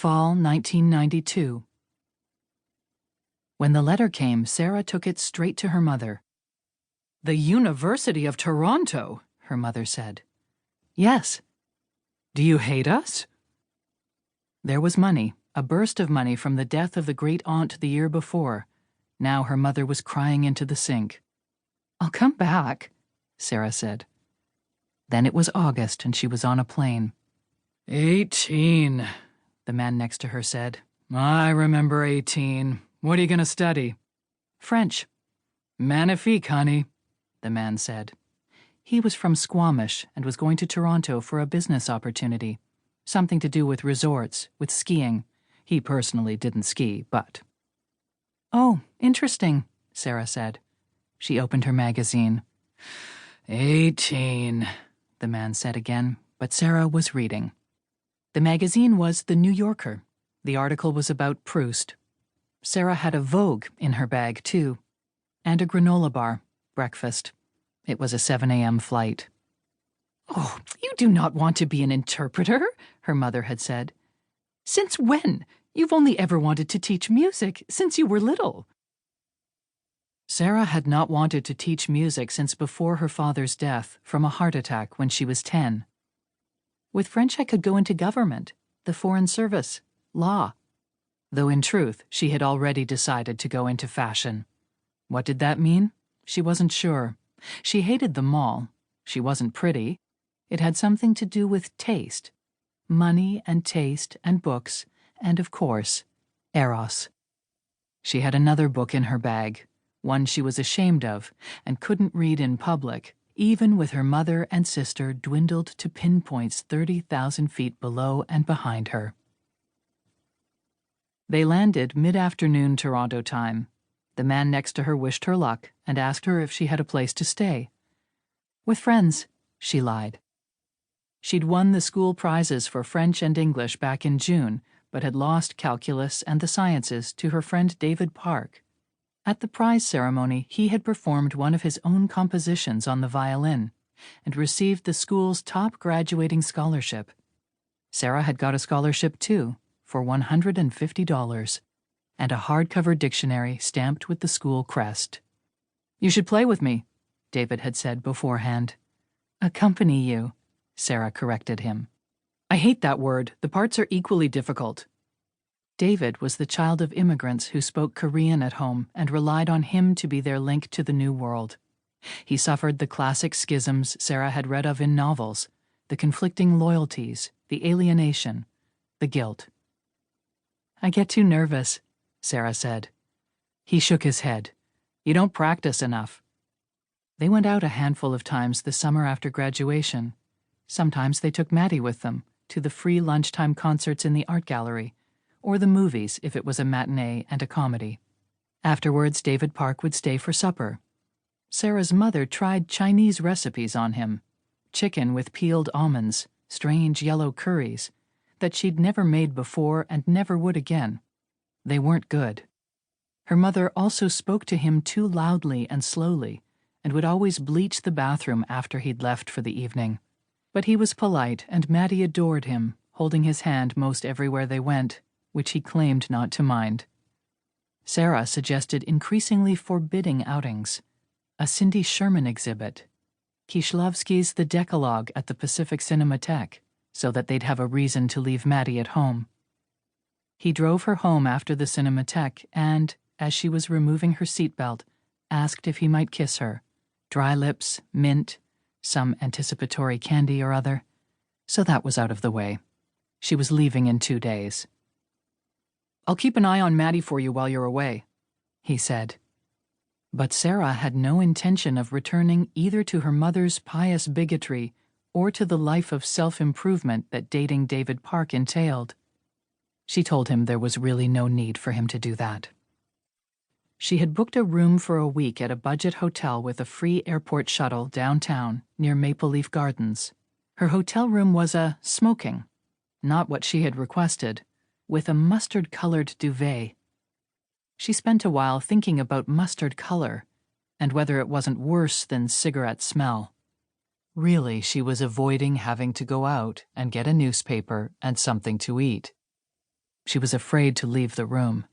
Fall 1992. When the letter came, Sara took it straight to her mother. "The University of Toronto," her mother said. "Yes." "Do you hate us?" There was money, a burst of money from the death of the great-aunt the year before. Now her mother was crying into the sink. "I'll come back," Sara said. Then it was August and she was on a plane. 18, the man next to her said. "I remember 18. What are you going to study?" "French." "Magnifique, honey," the man said. He was from Squamish and was going to Toronto for a business opportunity. Something to do with resorts, with skiing. He personally didn't ski, but... "Oh, interesting," Sara said. She opened her magazine. 18, the man said again, but Sara was reading. The magazine was The New Yorker. The article was about Proust. Sara had a Vogue in her bag, too, and a granola bar, breakfast. It was a 7 a.m. flight. "Oh, you do not want to be an interpreter," her mother had said. "Since when? You've only ever wanted to teach music since you were little." Sara had not wanted to teach music since before her father's death from a heart attack when she was 10. With French I could go into government, the foreign service, law. Though in truth she had already decided to go into fashion. What did that mean? She wasn't sure. She hated them all. She wasn't pretty. It had something to do with taste. Money and taste and books and, of course, Eros. She had another book in her bag, one she was ashamed of and couldn't read in public, even with her mother and sister dwindled to pinpoints 30,000 feet below and behind her. They landed mid-afternoon Toronto time. The man next to her wished her luck and asked her if she had a place to stay. "With friends," she lied. She'd won the school prizes for French and English back in June, but had lost calculus and the sciences to her friend David Park. At the prize ceremony, he had performed one of his own compositions on the violin and received the school's top graduating scholarship. Sara had got a scholarship, too, for $150, and a hardcover dictionary stamped with the school crest. "You should play with me," David had said beforehand. "Accompany you," Sara corrected him. "I hate that word. The parts are equally difficult." David was the child of immigrants who spoke Korean at home and relied on him to be their link to the New World. He suffered the classic schisms Sara had read of in novels, the conflicting loyalties, the alienation, the guilt. "I get too nervous," Sara said. He shook his head. "You don't practice enough." They went out a handful of times the summer after graduation. Sometimes they took Mattie with them to the free lunchtime concerts in the art gallery, or the movies if it was a matinee and a comedy. Afterwards, David Park would stay for supper. Sara's mother tried Chinese recipes on him, chicken with peeled almonds, strange yellow curries, that she'd never made before and never would again. They weren't good. Her mother also spoke to him too loudly and slowly, and would always bleach the bathroom after he'd left for the evening. But he was polite, and Mattie adored him, holding his hand most everywhere they went, which he claimed not to mind. Sara suggested increasingly forbidding outings. A Cindy Sherman exhibit. Kieślowski's The Decalogue at the Pacific Cinematheque, so that they'd have a reason to leave Mattie at home. He drove her home after the Cinematheque and, as she was removing her seatbelt, asked if he might kiss her. Dry lips, mint, some anticipatory candy or other. So that was out of the way. She was leaving in 2 days. "I'll keep an eye on Mattie for you while you're away," he said. But Sara had no intention of returning either to her mother's pious bigotry or to the life of self-improvement that dating David Park entailed. She told him there was really no need for him to do that. She had booked a room for a week at a budget hotel with a free airport shuttle downtown near Maple Leaf Gardens. Her hotel room was a smoking, not what she had requested, with a mustard-colored duvet. She spent a while thinking about mustard color and whether it wasn't worse than cigarette smell. Really, she was avoiding having to go out and get a newspaper and something to eat. She was afraid to leave the room.